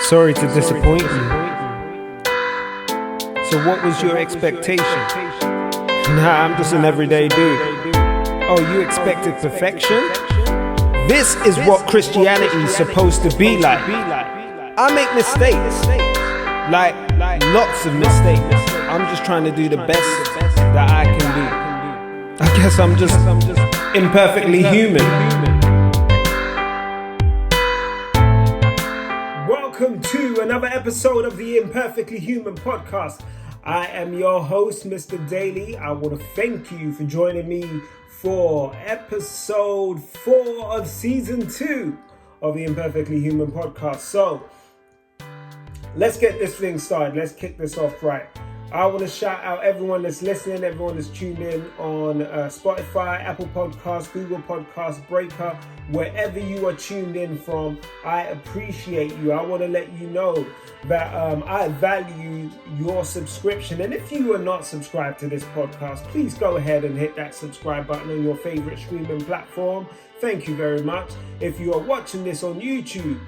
Sorry to disappoint you. So what was your expectation? Nah, I'm just an everyday dude. Oh, you expected perfection? This is what Christianity is supposed to be like. I make mistakes, like lots of mistakes. I'm just trying to do the best that I can do. I guess I'm just imperfectly human. Welcome to another episode of the Imperfectly Human podcast. I am your host, Mr. Daley. I want to thank you for joining me for episode 4 of season 2 of the Imperfectly Human podcast. So, let's get this thing started. Let's kick this off right. I want to shout out everyone that's listening, everyone that's tuned in on Spotify, Apple Podcasts, Google Podcasts, Breaker, wherever you are tuned in from. I appreciate you. I want to let you know that I value your subscription. And if you are not subscribed to this podcast, please go ahead and hit that subscribe button on your favorite streaming platform. Thank you very much. If you are watching this on YouTube,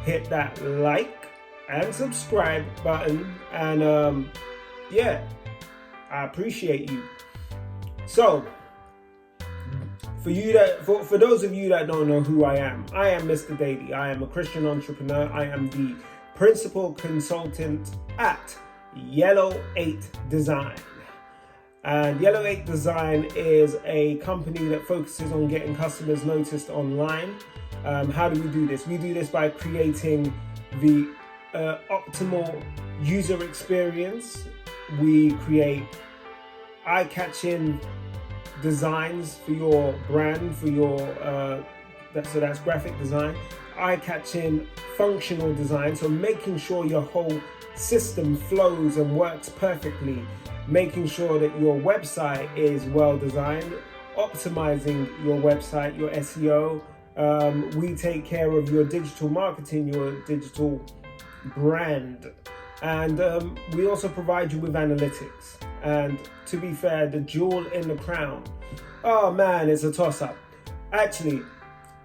hit that like and subscribe button. And yeah, I appreciate you. So, for those of you that don't know who I am Mr. Daley. I am a Christian entrepreneur. I am the principal consultant at Yellow 8 Design. And Yellow 8 Design is a company that focuses on getting customers noticed online. How do we do this? We do this by creating the optimal user experience. We create eye-catching designs for your brand, for your so that's graphic design, eye-catching functional design, so making sure your whole system flows and works perfectly, making sure that your website is well designed, optimizing your website, your SEO. We take care of your digital marketing, your digital brand. And we also provide you with analytics. And to be fair, the jewel in the crown, oh man, it's a toss-up. Actually,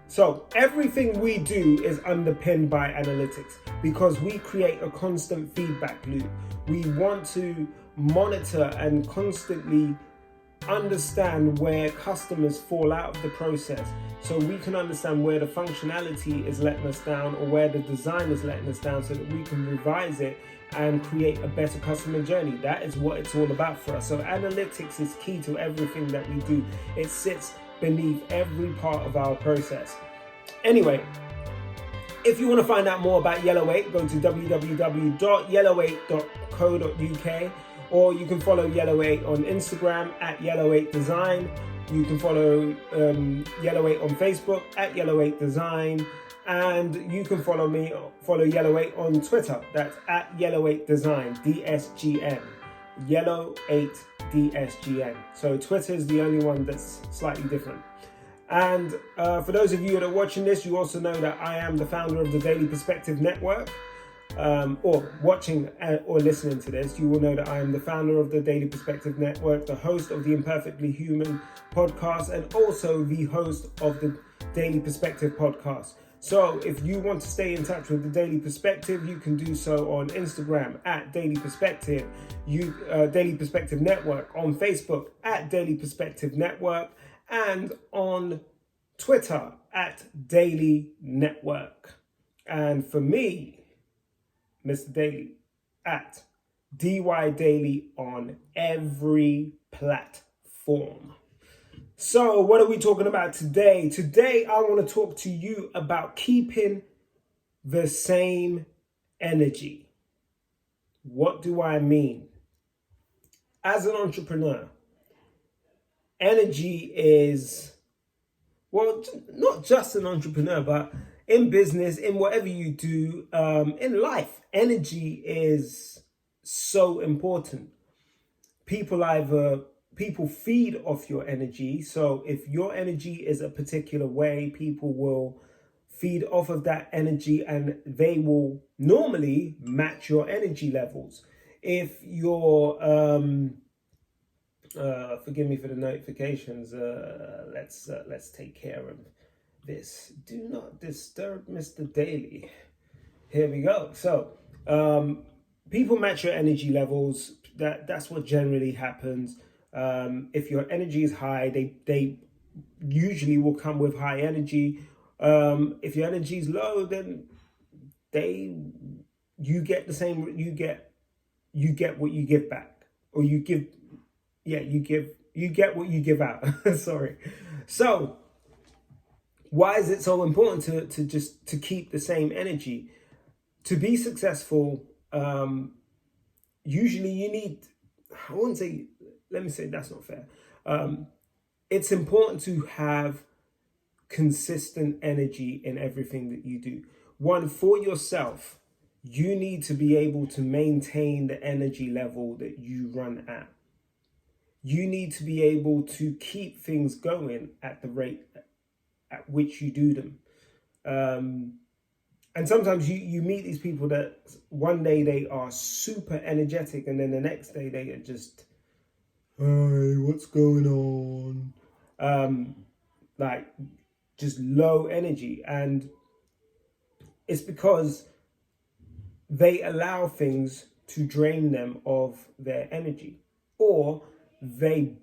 so everything we do is underpinned by analytics because we create a constant feedback loop. We want to monitor and constantly understand where customers fall out of the process, so we can understand where the functionality is letting us down or where the design is letting us down, so that we can revise it and create a better customer journey. That is what it's all about for us. So analytics is key to everything that we do. It sits beneath every part of our process. Anyway, if you want to find out more about Yellow 8, go to www.yellow8.co.uk, or you can follow Yellow 8 on Instagram at Yellow 8 Design. You can follow Yellow 8 on Facebook at Yellow 8 Design. And you can follow Yellow 8 on Twitter. That's at Yellow 8 Design, DSGN. Yellow 8 DSGN. So Twitter is the only one that's slightly different. And for those of you that are watching this, you also know that I am the founder of the Daily Perspective Network. Or watching or listening to this, you will know that I am the founder of the Daily Perspective Network, the host of the Imperfectly Human podcast, and also the host of the Daily Perspective podcast. So if you want to stay in touch with the Daily Perspective, you can do so on Instagram at Daily Perspective, Daily Perspective Network, on Facebook at Daily Perspective Network, and on Twitter at Daily Network. And for me, Mr. Daley, at DY Daley on every platform. So what are we talking about today? Today, I want to talk to you about keeping the same energy. What do I mean? As an entrepreneur, energy is, well, not just an entrepreneur, but in business, in whatever you do, in life, energy is so important. People feed off your energy. So if your energy is a particular way, people will feed off of that energy and they will normally match your energy levels. If you're, forgive me for the notifications, let's take care of this. Do not disturb Mr. Daley. Here we go. So, people match your energy levels. That's what generally happens. If your energy is high, they usually will come with high energy. If your energy is low, then they you get the same. You get what you give back, or you give. Yeah, you get what you give out. Sorry. So, why is it so important to just to keep the same energy? To be successful, usually you need, I wouldn't say, let me say that's not fair. It's important to have consistent energy in everything that you do. One, for yourself, you need to be able to maintain the energy level that you run at. You need to be able to keep things going at the rate at which you do them. And sometimes you meet these people that one day they are super energetic, and then the next day they are just, hey, what's going on? Like just low energy. And it's because they allow things to drain them of their energy, or they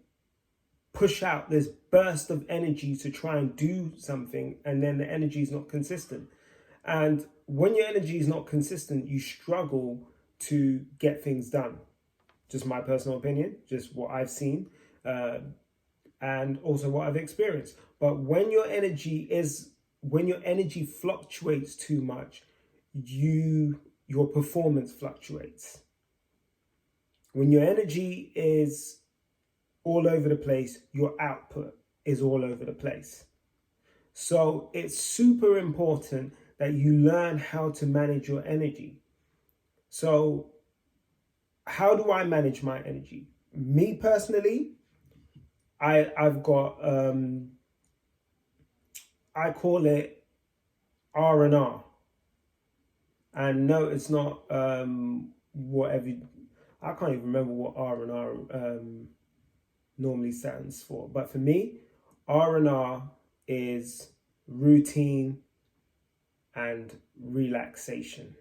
push out this burst of energy to try and do something, and then the energy is not consistent. And when your energy is not consistent, you struggle to get things done. Just my personal opinion, just what I've seen, and also what I've experienced. But when your energy fluctuates too much, your performance fluctuates. When your energy is all over the place, your output is all over the place. So it's super important that you learn how to manage your energy. So how do I manage my energy? Me personally, I've got I call it R&R. And no, it's not whatever. I can't even remember what R&R normally stands for. But for me, R&R is routine and relaxation.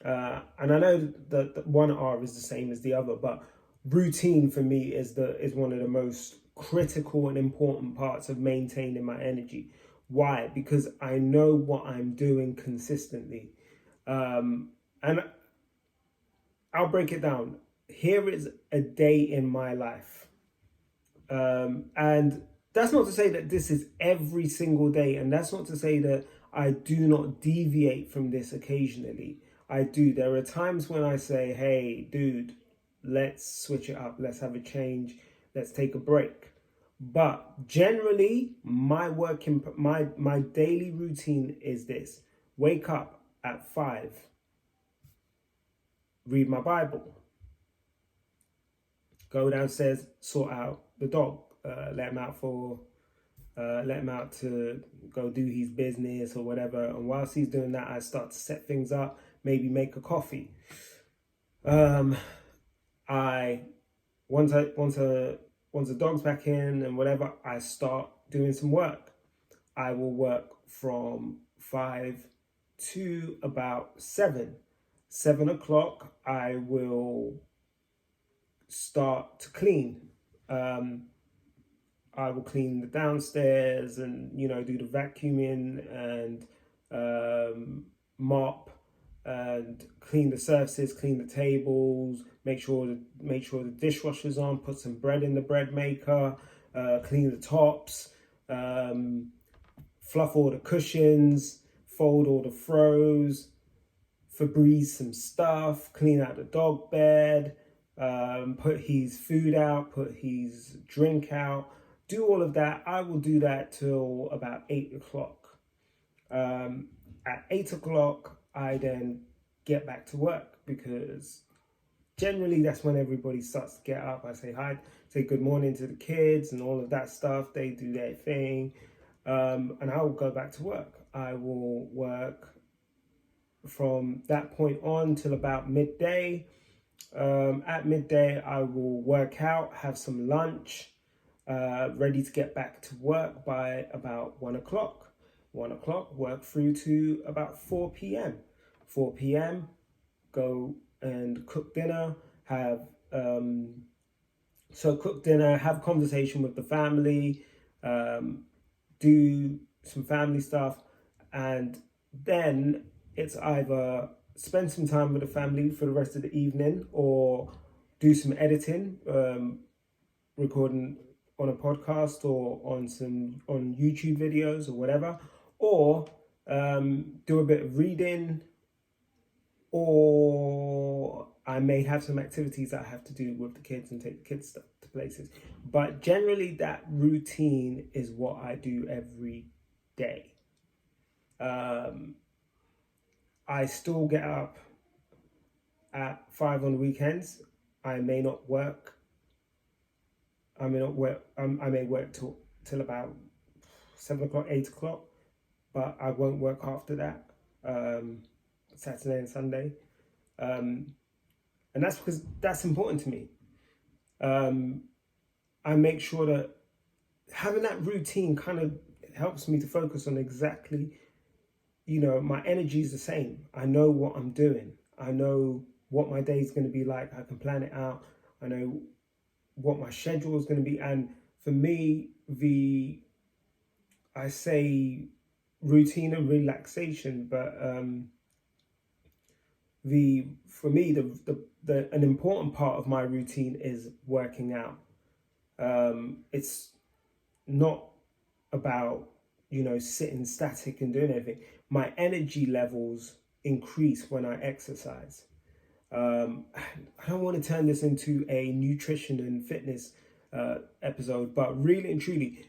And I know that one R is the same as the other, but routine for me is one of the most critical and important parts of maintaining my energy. Why? Because I know what I'm doing consistently. And I'll break it down. Here is a day in my life. And that's not to say that this is every single day. And that's not to say that I do not deviate from this occasionally. I do. There are times when I say, hey, dude, let's switch it up. Let's have a change. Let's take a break. But generally, my daily routine is this. Wake up at 5. Read my Bible. Go downstairs, sort out the dog. Let him out to go do his business or whatever. And whilst he's doing that, I start to set things up. Maybe make a coffee. Once the dog's back in and whatever, I start doing some work. I will work from 5 to about 7. 7 o'clock, I will start to clean. I will clean the downstairs and, do the vacuuming and mop and clean the surfaces, clean the tables, make sure the dishwasher's on, put some bread in the bread maker, clean the tops, fluff all the cushions, fold all the throws, Febreze some stuff, clean out the dog bed, put his food out, put his drink out, do all of that. I will do that till about 8 o'clock. At 8 o'clock, I then get back to work, because generally that's when everybody starts to get up. I say hi, say good morning to the kids and all of that stuff. They do their thing. And I will go back to work. I will work from that point on till about midday. At midday, I will work out, have some lunch, ready to get back to work by about 1 o'clock. 1 o'clock, work through to about 4 p.m. 4 p.m., go and cook dinner, cook dinner, have conversation with the family, do some family stuff, and then it's either spend some time with the family for the rest of the evening or do some editing, recording on a podcast or on YouTube videos or whatever, or do a bit of reading, or I may have some activities that I have to do with the kids and take the kids stuff to places. But generally that routine is what I do every day. I still get up at 5 on the weekends. I may work till about 7 o'clock, 8 o'clock, but I won't work after that, Saturday and Sunday. And that's because that's important to me. I make sure that having that routine kind of helps me to focus on exactly, my energy is the same. I know what I'm doing. I know what my day is going to be like. I can plan it out. I know what my schedule is going to be. And for me, I say routine and relaxation, but for me, an important part of my routine is working out. It's not about, sitting static and doing anything. My energy levels increase when I exercise. I don't want to turn this into a nutrition and fitness episode, but really and truly,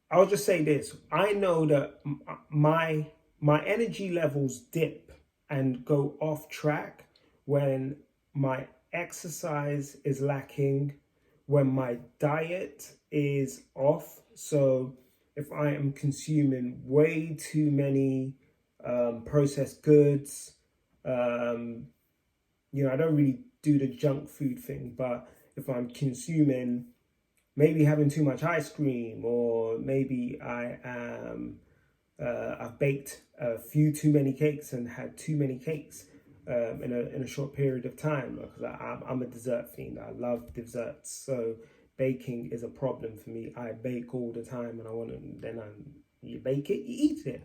I'll just say this. I know that my energy levels dip and go off track when my exercise is lacking, when my diet is off. So if I am consuming way too many processed goods, I don't really do the junk food thing, but if I'm consuming, maybe having too much ice cream, or maybe I've baked a few too many cakes and had too many cakes in a short period of time, because I'm a dessert fiend. I love desserts, so baking is a problem for me. I bake all the time, and you bake it, you eat it.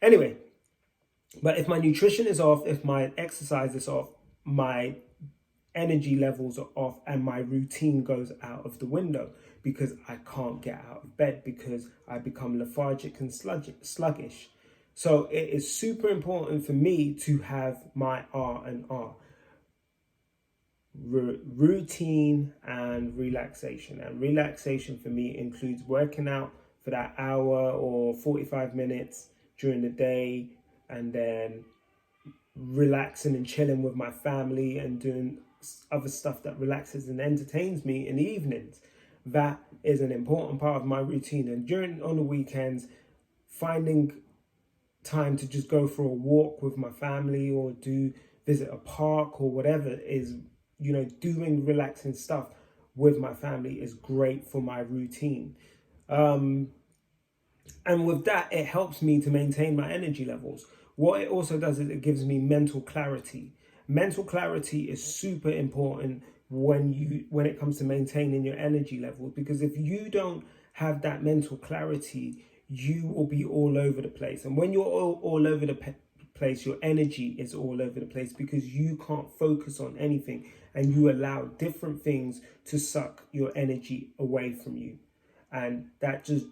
Anyway, but if my nutrition is off, if my exercise is off, my energy levels are off, and my routine goes out of the window because I can't get out of bed, because I become lethargic and sluggish. So it is super important for me to have my R&R, routine and relaxation. And relaxation for me includes working out for that hour or 45 minutes during the day, and then relaxing and chilling with my family and doing other stuff that relaxes and entertains me in the evenings. That is an important part of my routine. And on the weekends, finding time to just go for a walk with my family or visit a park or whatever is, doing relaxing stuff with my family is great for my routine. And with that, it helps me to maintain my energy levels. What it also does is it gives me mental clarity. Mental clarity is super important when it comes to maintaining your energy levels, because if you don't have that mental clarity, you will be all over the place. And when you're all over the place, your energy is all over the place, because you can't focus on anything and you allow different things to suck your energy away from you. And that just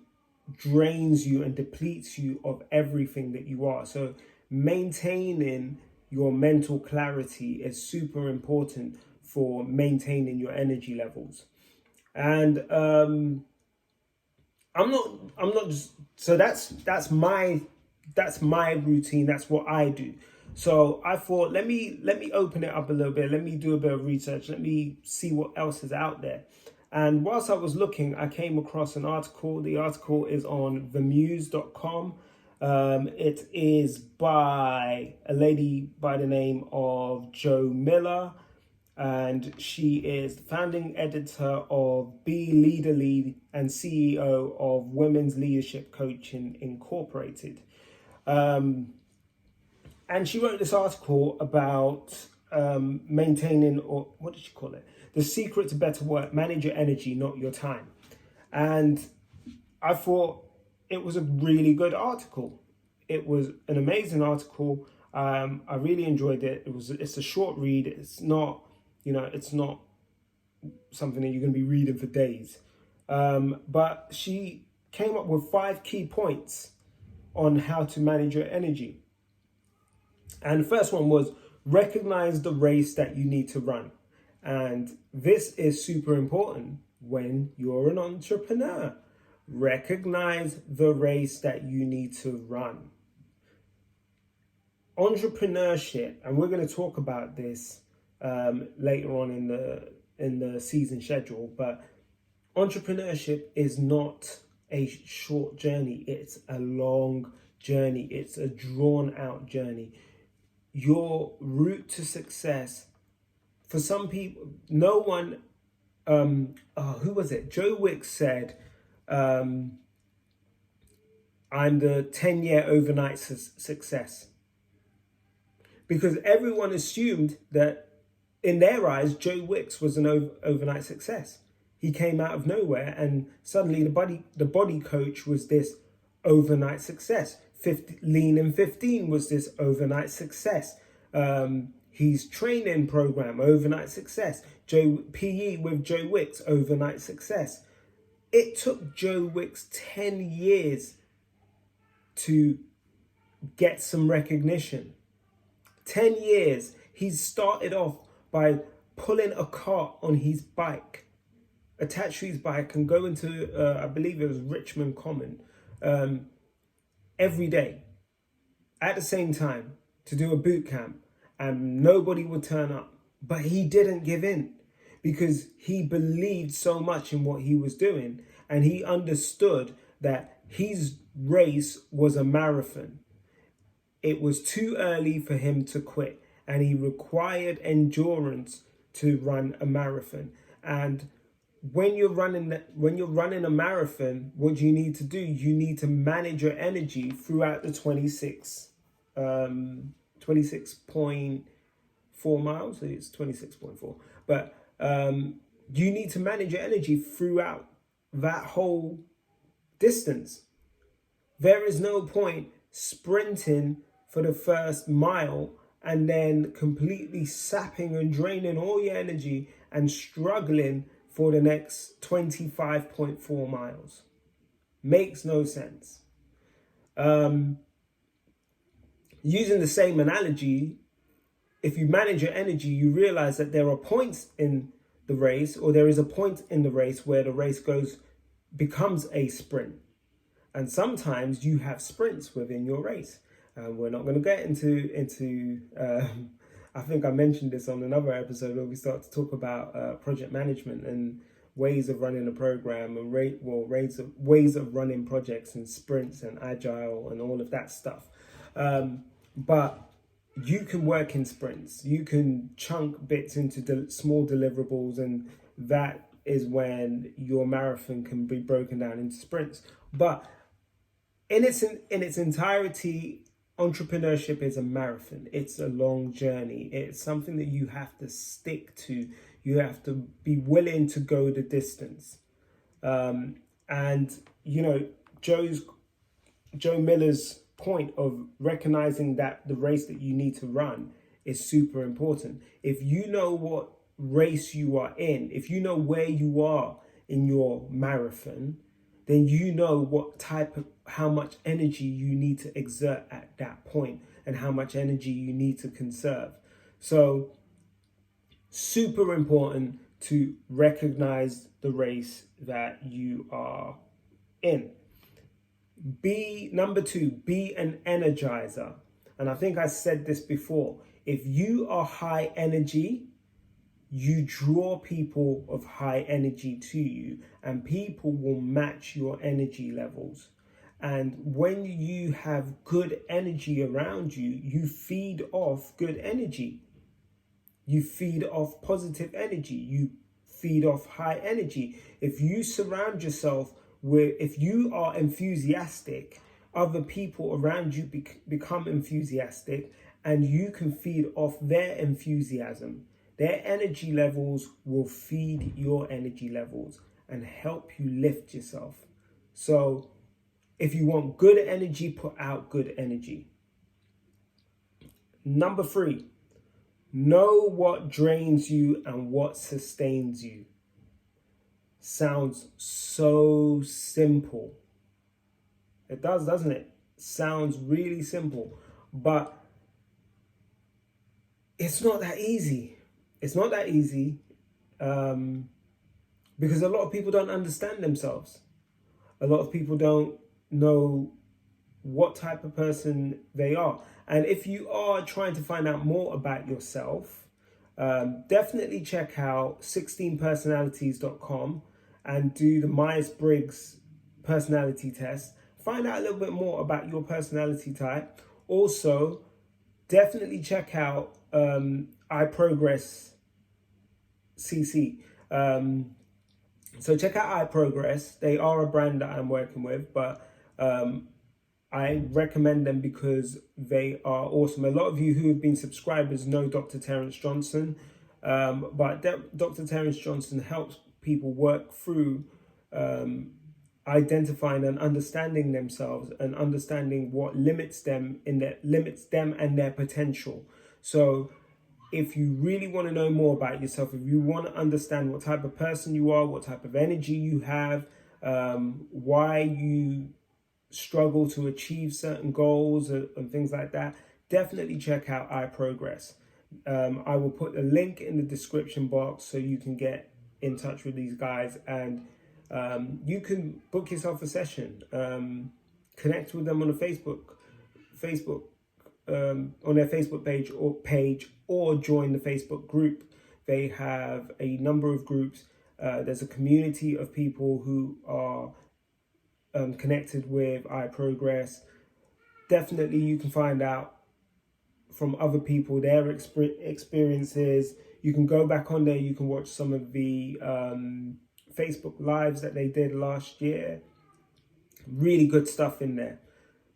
drains you and depletes you of everything that you are. So maintaining your mental clarity is super important for maintaining your energy levels. And I'm not just, so that's my routine. That's what I do. So I thought, let me open it up a little bit. Let me do a bit of research. Let me see what else is out there. And whilst I was looking, I came across an article. The article is on themuse.com. It is by a lady by the name of Jo Miller. and she is the founding editor of Be Leader Lead and CEO of Women's Leadership Coaching Incorporated. And she wrote this article about maintaining, or what did she call it? The secret to better work: manage your energy, not your time. And I thought it was a really good article. It was an amazing article. I really enjoyed it. It's a short read. It's not, it's not something that you're going to be reading for days. But she came up with 5 key points on how to manage your energy. And the first one was recognize the race that you need to run. And this is super important when you're an entrepreneur. Recognize the race that you need to run. Entrepreneurship, and we're going to talk about this later on in the season schedule, but entrepreneurship is not a short journey. It's a long journey. It's a drawn out journey. Your route to success, for some people, no one, who was it? Joe Wicks said, I'm the 10-year overnight success. Because everyone assumed that in their eyes, Joe Wicks was an overnight success. He came out of nowhere and suddenly the body coach was this overnight success. Lean in 15 was this overnight success. His training program, overnight success. PE with Joe Wicks, overnight success. It took Joe Wicks 10 years to get some recognition. 10 years. He started off by pulling a cart on his bike, attached to his bike, and going to, I believe it was Richmond Common, every day at the same time to do a boot camp, and nobody would turn up. But he didn't give in because he believed so much in what he was doing, and he understood that his race was a marathon. It was too early for him to quit, and he required endurance to run a marathon. And when you're running a marathon, what do you need to do? You need to manage your energy throughout the 26.4 miles. It's 26.4, but you need to manage your energy throughout that whole distance. There is no point sprinting for the first mile and then completely sapping and draining all your energy and struggling for the next 25.4 miles. Makes no sense. Using the same analogy, if you manage your energy, you realize that there are points in the race, or there is a point in the race where the race becomes a sprint. And sometimes you have sprints within your race. We're not going to get into I think I mentioned this on another episode where we start to talk about project management and ways of running a program and ways of running projects and sprints and agile and all of that stuff. But you can work in sprints. You can chunk bits into small deliverables, and that is when your marathon can be broken down into sprints. But in its entirety, entrepreneurship is a marathon. It's a long journey. It's something that you have to stick to. You have to be willing to go the distance. And Joe Miller's point of recognizing that the race that you need to run is super important. If you know what race you are in, if you know where you are in your marathon, then you know how much energy you need to exert at that point and how much energy you need to conserve. So super important to recognize the race that you are in. Number 2, be an energizer. And I think I said this before. If you are high energy, you draw people of high energy to you, and people will match your energy levels. And when you have good energy around you, you feed off good energy. You feed off positive energy. You feed off high energy. If you surround yourself with, if you are enthusiastic, other people around you become enthusiastic, and you can feed off their enthusiasm. Their energy levels will feed your energy levels and help you lift yourself. So if you want good energy, put out good energy. Number 3, know what drains you and what sustains you. Sounds so simple. It does, doesn't it? Sounds really simple, but it's not that easy. It's not that easy because a lot of people don't understand themselves. A lot of people don't know what type of person they are. And if you are trying to find out more about yourself, definitely check out 16personalities.com and do the Myers-Briggs personality test. Find out a little bit more about your personality type. Also, definitely check out iProgress CC. So check out iProgress. They are a brand that I'm working with, but I recommend them because they are awesome. A lot of you who have been subscribers know Dr. Terence Johnson, but Dr. Terence Johnson helps people work through identifying and understanding themselves and understanding what limits them and their potential. So if you really want to know more about yourself, if you want to understand what type of person you are, what type of energy you have, why you struggle to achieve certain goals and things like that, definitely check out iProgress. I will put a link in the description box so you can get in touch with these guys, and you can book yourself a session, connect with them on a Facebook on their Facebook page or join the Facebook group. They have a number of groups. There's a community of people who are connected with iProgress. Definitely you can find out from other people their experiences. You can go back on there, you can watch some of the Facebook lives that they did last year. Really good stuff in there.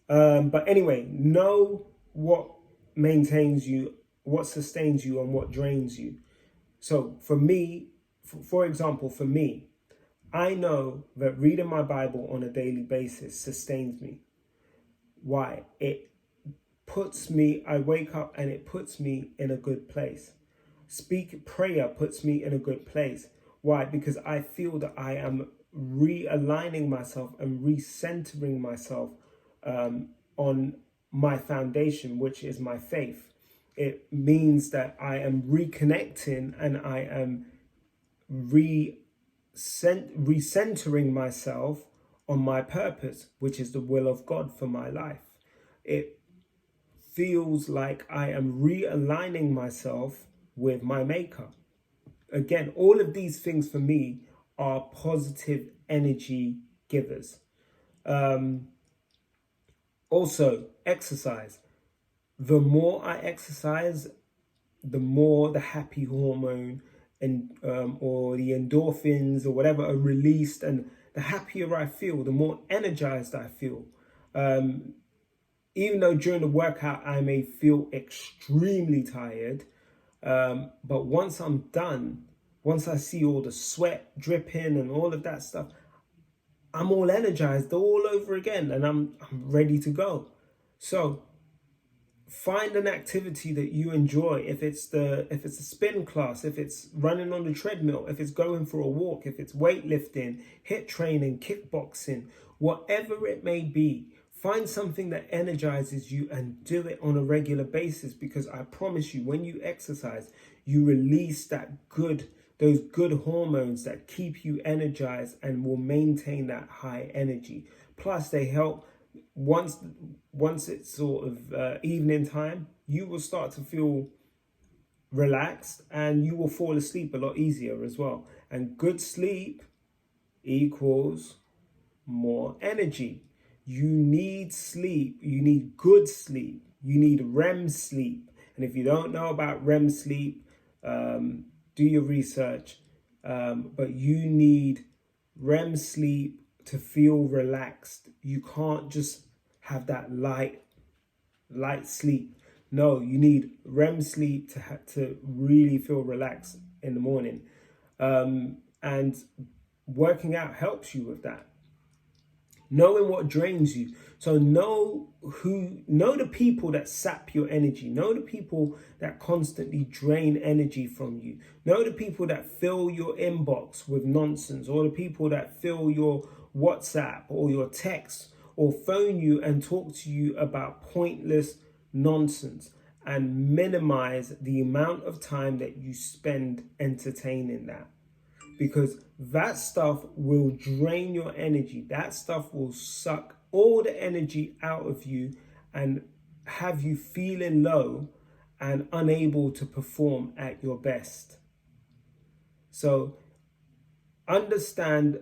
But anyway, know what maintains you, what sustains you, and what drains you. So for me, for example, for me, I know that reading my Bible on a daily basis sustains me. Why? It puts me, I wake up and it puts me in a good place. Prayer puts me in a good place. Why? Because I feel that I am realigning myself and recentering myself on my foundation, which is my faith. It means that I am reconnecting and I am recentering myself on my purpose, which is the will of God for my life. It feels like I am realigning myself with my maker. Again, all of these things for me are positive energy givers. Also, exercise. The more I exercise, the more the happy hormone and or the endorphins or whatever are released, and the happier I feel, the more energized I feel. Even though during the workout I may feel extremely tired, but once I'm done, once I see all the sweat dripping and all of that stuff, I'm all energized all over again, and I'm ready to go. So find an activity that you enjoy. If it's a spin class, if it's running on the treadmill, if it's going for a walk, if it's weightlifting, HIIT training, kickboxing, whatever it may be, find something that energizes you and do it on a regular basis, because I promise you, when you exercise, you release those good hormones that keep you energized and will maintain that high energy. Plus, they help. Once it's sort of evening time, you will start to feel relaxed and you will fall asleep a lot easier as well. And good sleep equals more energy. You need sleep. You need good sleep. You need REM sleep. And if you don't know about REM sleep, do your research, but you need REM sleep to feel relaxed. You can't just have that light sleep. No, you need REM sleep to really feel relaxed in the morning. And working out helps you with that. Knowing what drains you. So know the people that sap your energy. Know the people that constantly drain energy from you. Know the people that fill your inbox with nonsense, or the people that fill your WhatsApp or your text or phone you and talk to you about pointless nonsense, and minimize the amount of time that you spend entertaining that. Because that stuff will drain your energy. That stuff will suck all the energy out of you and have you feeling low and unable to perform at your best. So understand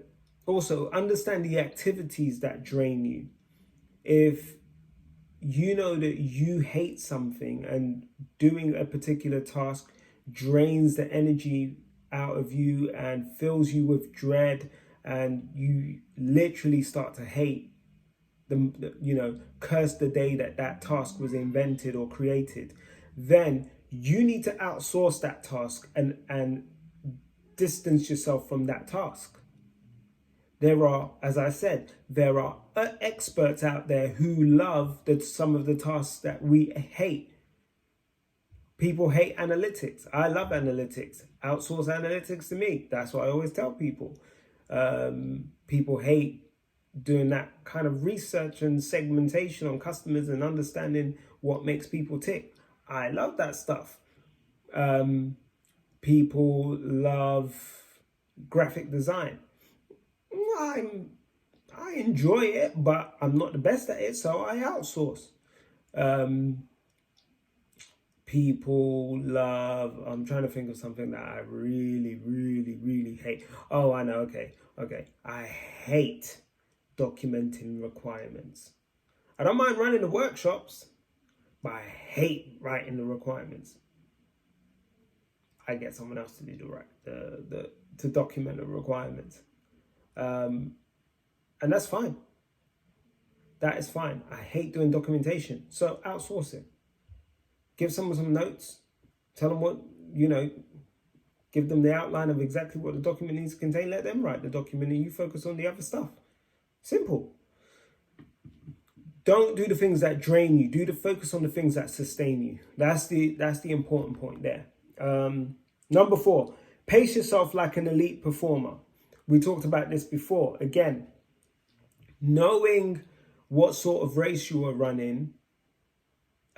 the activities that drain you. If you know that you hate something and doing a particular task drains the energy out of you and fills you with dread, and you literally start to hate curse the day that task was invented or created, then you need to outsource that task and distance yourself from that task. There are, as I said, there are experts out there who love some of the tasks that we hate. People hate analytics. I love analytics. Outsource analytics to me. That's what I always tell people. People hate doing that kind of research and segmentation on customers and understanding what makes people tick. I love that stuff. People love graphic design. I enjoy it, but I'm not the best at it, so I outsource. People love, I'm trying to think of something that I really, really, really hate. Oh, I know, okay. I hate documenting requirements. I don't mind running the workshops, but I hate writing the requirements. I get someone else to do to document the requirements. And that's fine. That is fine. I hate doing documentation, so outsource it. Give someone some notes, tell them what, give them the outline of exactly what the document needs to contain. Let them write the document and you focus on the other stuff. Simple. Don't do the things that drain you. Focus on the things that sustain you. That's the important point there. Number 4, pace yourself like an elite performer. We talked about this before. Again, knowing what sort of race you are running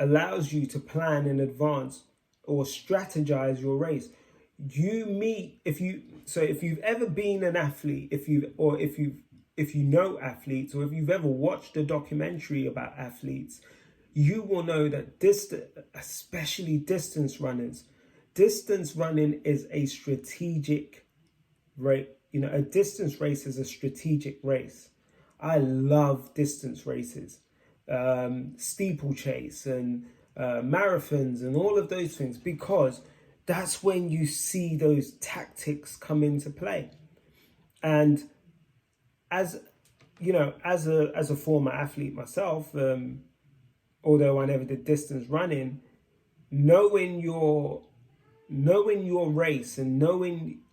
allows you to plan in advance or strategize your race. If you've ever been an athlete, if you know athletes, or if you've ever watched a documentary about athletes, you will know that especially distance runners, distance running is a strategic race. A distance race is a strategic race. I love distance races. Steeplechase and marathons and all of those things, because that's when you see those tactics come into play. And as a former athlete myself, although I never did distance running, knowing your race and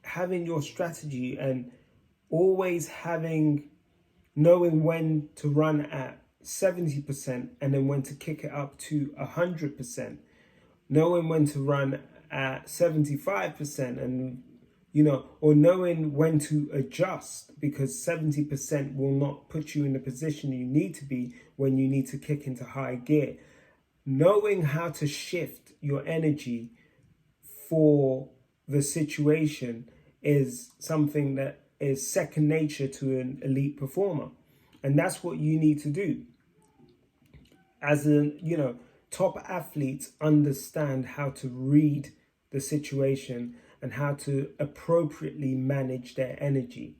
having your strategy, and always knowing when to run at 70% and then when to kick it up to 100%, knowing when to run at 75% and or knowing when to adjust, because 70% will not put you in the position you need to be when you need to kick into high gear. Knowing how to shift your energy for the situation is something that is second nature to an elite performer. And that's what you need to do. As top athletes understand how to read the situation and how to appropriately manage their energy.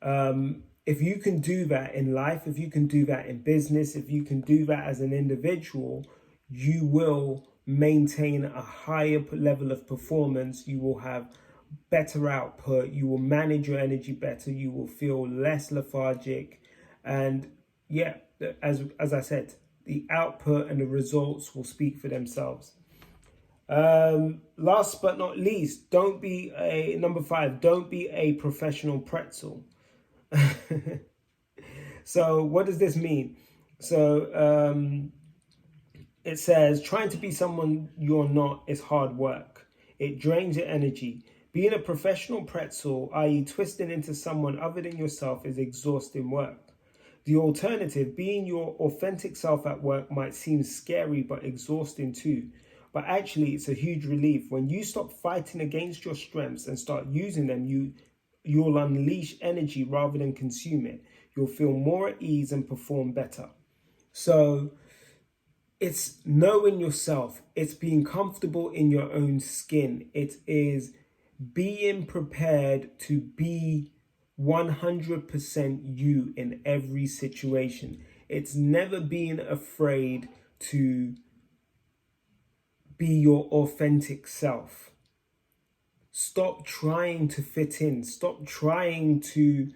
If you can do that in life, if you can do that in business, if you can do that as an individual, you will maintain a higher level of performance. You will have better output. You will manage your energy better. You will feel less lethargic. And yeah, as I said, the output and the results will speak for themselves. Last but not least, number 5, don't be a professional pretzel. So what does this mean? So it says, trying to be someone you're not is hard work. It drains your energy. Being a professional pretzel, i.e. twisting into someone other than yourself, is exhausting work. The alternative, being your authentic self at work, might seem scary but exhausting too. But actually, it's a huge relief. When you stop fighting against your strengths and start using them, you'll unleash energy rather than consume it. You'll feel more at ease and perform better. So it's knowing yourself. It's being comfortable in your own skin. It is being prepared to be 100% you in every situation. It's never being afraid to be your authentic self. Stop trying to fit in. Stop trying to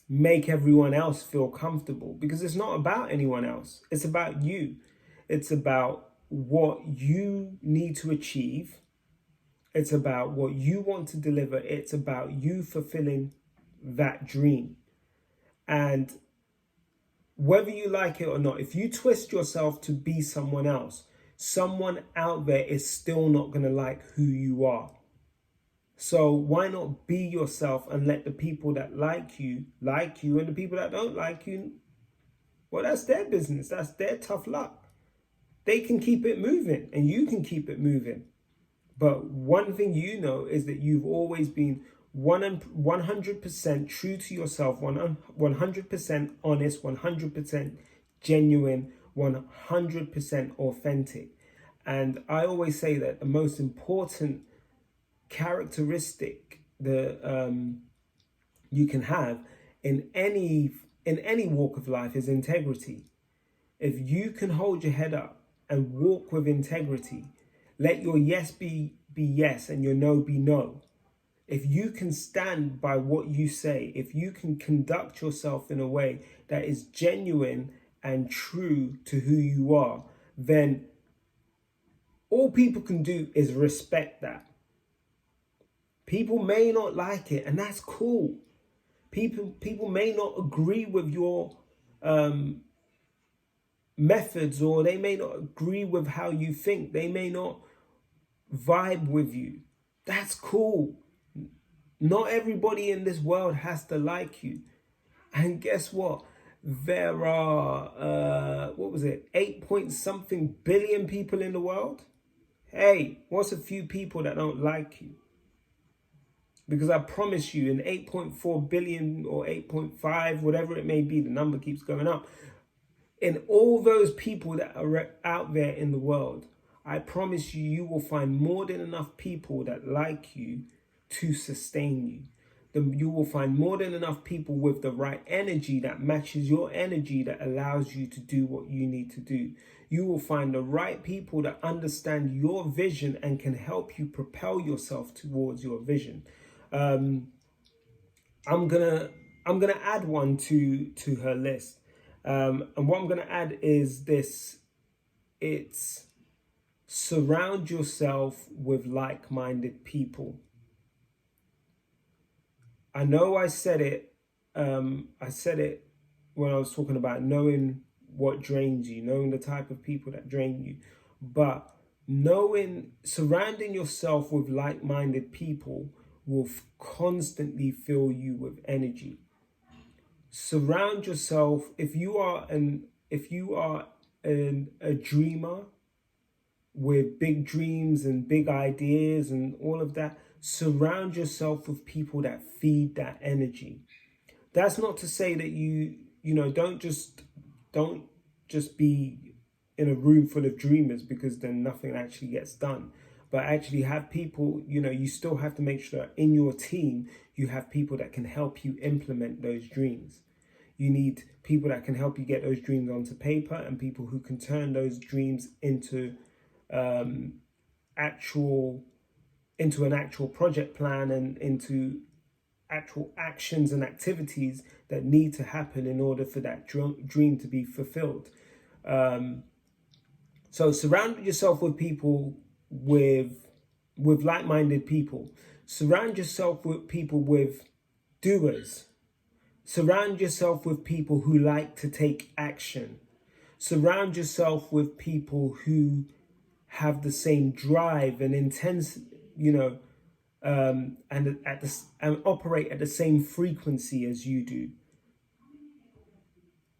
make everyone else feel comfortable, because it's not about anyone else. It's about you. It's about what you need to achieve. It's about what you want to deliver. It's about you fulfilling that dream. And whether you like it or not, if you twist yourself to be someone else, someone out there is still not going to like who you are. So why not be yourself and let the people that like you, and the people that don't like you, well, that's their business. That's their tough luck. They can keep it moving and you can keep it moving. But one thing you know is that you've always been 100% true to yourself, 100% honest, 100% genuine, 100% authentic. And I always say that the most important characteristic that you can have in any walk of life is integrity. If you can hold your head up and walk with integrity, let your yes be yes and your no be no. If you can stand by what you say, if you can conduct yourself in a way that is genuine and true to who you are, then all people can do is respect that. People may not like it, and that's cool. People may not agree with your methods, or they may not agree with how you think. They may not vibe with you. That's cool. Not everybody in this world has to like you. And guess what? There are, 8 point something billion people in the world? Hey, what's a few people that don't like you? Because I promise you, in 8.4 billion or 8.5, whatever it may be, the number keeps going up. In all those people that are out there in the world, I promise you, you will find more than enough people that like you to sustain you. You will find more than enough people with the right energy that matches your energy, that allows you to do what you need to do. You will find the right people that understand your vision and can help you propel yourself towards your vision. I'm gonna add one to her list, and what I'm gonna add is this. It's surround yourself with like-minded people. I know I said it when I was talking about knowing what drains you, knowing the type of people that drain you, but surrounding yourself with like-minded people will constantly fill you with energy. Surround yourself, if you are a dreamer with big dreams and big ideas and all of that, surround yourself with people that feed that energy. That's not to say that you don't just be in a room full of dreamers, because then nothing actually gets done. But actually have people, you still have to make sure that in your team, you have people that can help you implement those dreams. You need people that can help you get those dreams onto paper, and people who can turn those dreams into into an actual project plan and into actual actions and activities that need to happen in order for that dream to be fulfilled. So surround yourself with people with like-minded people. Surround yourself with people with doers. Surround yourself with people who like to take action. Surround yourself with people who have the same drive and intense, and operate at the same frequency as you do.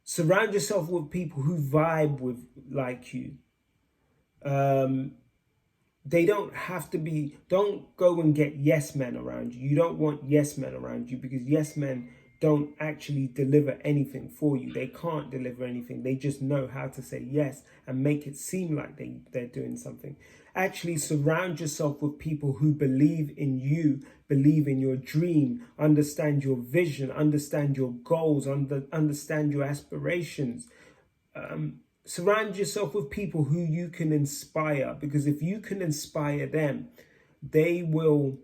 Surround yourself with people who vibe with like you. They don't have to be, don't go and get yes men around you. You don't want yes men around you, because yes men don't actually deliver anything for you. They can't deliver anything. They just know how to say yes and make it seem like they're doing something. Actually surround yourself with people who believe in you, believe in your dream, understand your vision, understand your goals, understand your aspirations. Surround yourself with people who you can inspire, because if you can inspire them, they will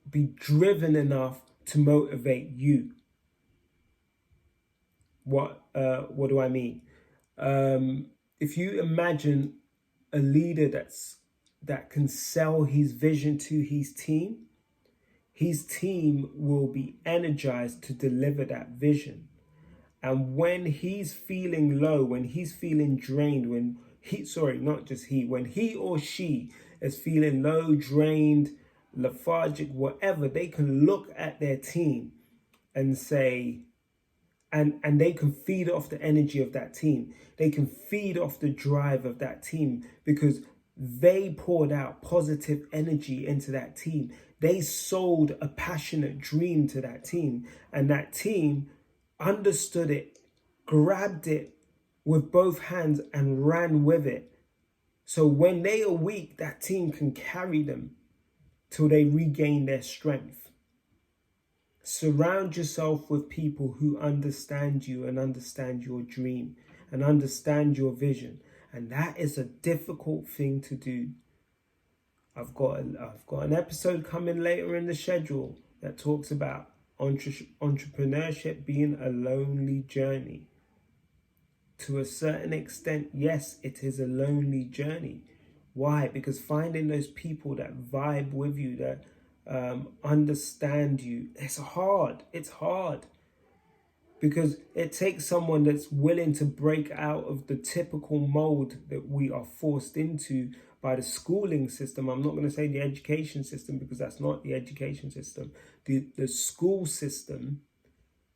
be driven enough to motivate you. What do I mean? If you imagine a leader that can sell his vision to his team will be energized to deliver that vision. And when he's feeling low, when he's feeling drained, when he or she is feeling low, drained, lethargic, whatever, they can look at their team and say, and they can feed off the energy of that team. They can feed off the drive of that team, because they poured out positive energy into that team. They sold a passionate dream to that team, and that team understood it, grabbed it with both hands and ran with it. So when they are weak, that team can carry them till they regain their strength. Surround yourself with people who understand you and understand your dream and understand your vision. And that is a difficult thing to do. I've got an episode coming later in the schedule that talks about entrepreneurship being a lonely journey. To a certain extent, yes, it is a lonely journey. Why? Because finding those people that vibe with you, that understand you, it's hard. Because it takes someone that's willing to break out of the typical mold that we are forced into by the schooling system. I'm not going to say the education system, because that's not the education system. The school system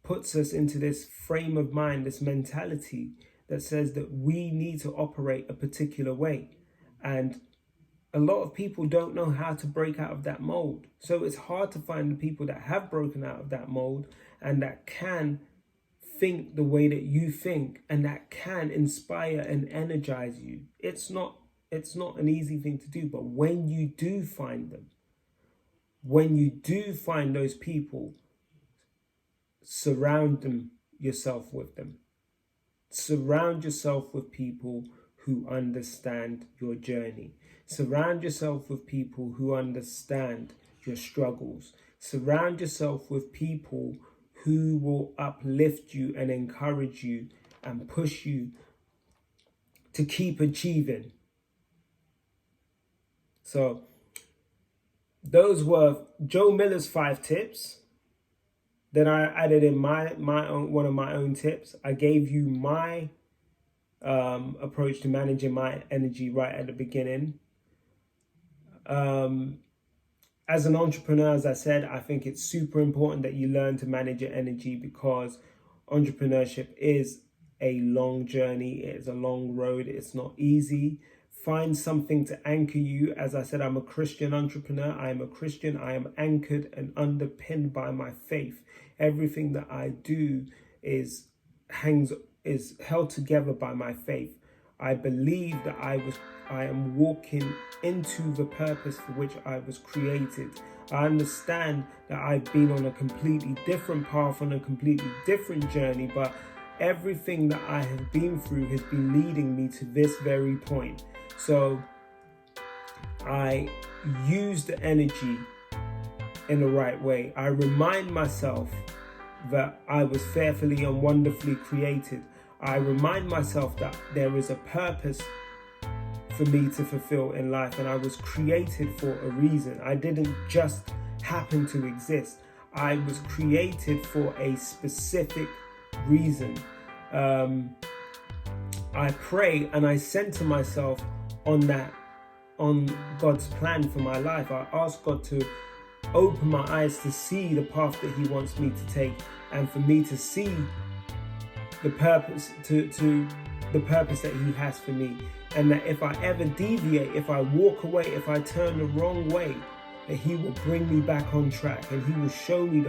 puts us into this frame of mind, this mentality that says that we need to operate a particular way. And a lot of people don't know how to break out of that mold. So it's hard to find the people that have broken out of that mold and that can think the way that you think and that can inspire and energize you. It's not an easy thing to do, but when you do find them, when you do find those people, surround yourself with them. Surround yourself with people who understand your journey. Surround yourself with people who understand your struggles. Surround yourself with people who will uplift you and encourage you and push you to keep achieving. So those were Joe Miller's 5 tips. Then I added in my own, one of my own tips. I gave you my approach to managing my energy right at the beginning. As an entrepreneur, as I said, I think it's super important that you learn to manage your energy, because entrepreneurship is a long journey. It's a long road. It's not easy. Find something to anchor you. As I said, I'm a Christian entrepreneur. I am a Christian. I am anchored and underpinned by my faith. Everything that I do is held together by my faith. I believe that I am walking into the purpose for which I was created. I understand that I've been on a completely different path, on a completely different journey, but everything that I have been through has been leading me to this very point. So I use the energy in the right way. I remind myself that I was fearfully and wonderfully created. I remind myself that there is a purpose for me to fulfill in life, and I was created for a reason. I didn't just happen to exist. I was created for a specific reason. I pray and I center myself on God's plan for my life. I ask God to open my eyes to see the path that He wants me to take, and for me to see the purpose to the purpose that He has for me. And that if I ever deviate, if I walk away, if I turn the wrong way, that He will bring me back on track, and He will show me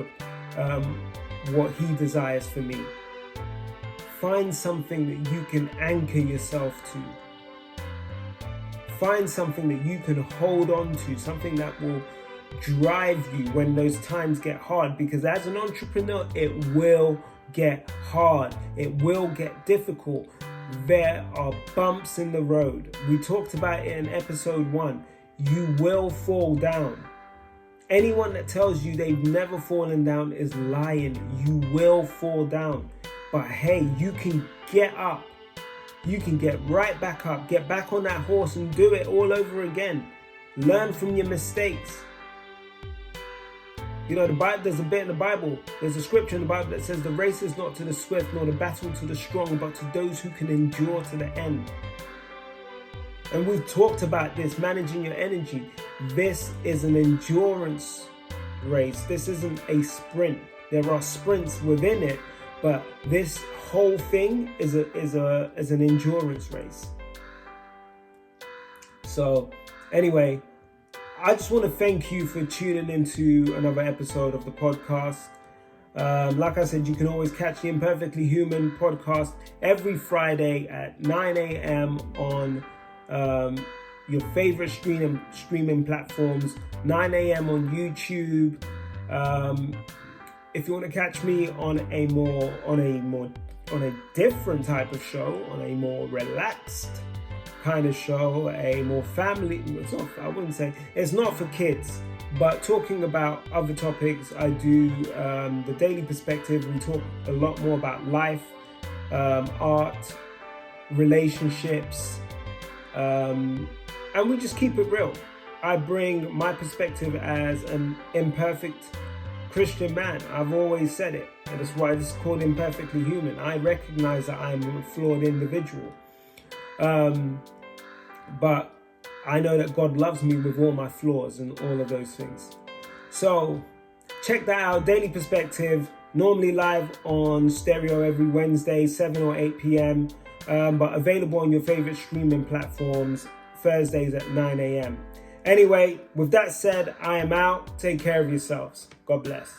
what He desires for me. Find something that you can anchor yourself to. Find something that you can hold on to, something that will drive you when those times get hard, because as an entrepreneur, it will get hard. It will get difficult. There are bumps in the road. We talked about it in episode 1. You will fall down. Anyone that tells you they've never fallen down is lying. You will fall down. But hey, you can get up. You can get right back up. Get back on that horse and do it all over again. Learn from your mistakes. You know, there's a bit in the Bible, there's a scripture in the Bible that says the race is not to the swift nor the battle to the strong, but to those who can endure to the end. And we've talked about this, managing your energy. This is an endurance race. This isn't a sprint. There are sprints within it, but this whole thing is an endurance race. So anyway, I just want to thank you for tuning into another episode of the podcast. Like I said, you can always catch the Imperfectly Human podcast every Friday at 9 a.m. on your favorite streaming platforms, 9 a.m. on YouTube. If you want to catch me on a different type of show, on a more relaxed kind of show, a more family, it's not for kids, but talking about other topics. I do the Daily Perspective. We talk a lot more about life, art, relationships, and we just keep it real. I bring my perspective as an imperfect Christian man. I've always said it, and that's why it's called Imperfectly Human. I recognize that I'm a flawed individual. But I know that God loves me with all my flaws and all of those things. So check that out. Daily Perspective, normally live on stereo every Wednesday, 7 or 8 p.m. But available on your favorite streaming platforms, Thursdays at 9 a.m. Anyway, with that said, I am out. Take care of yourselves. God bless.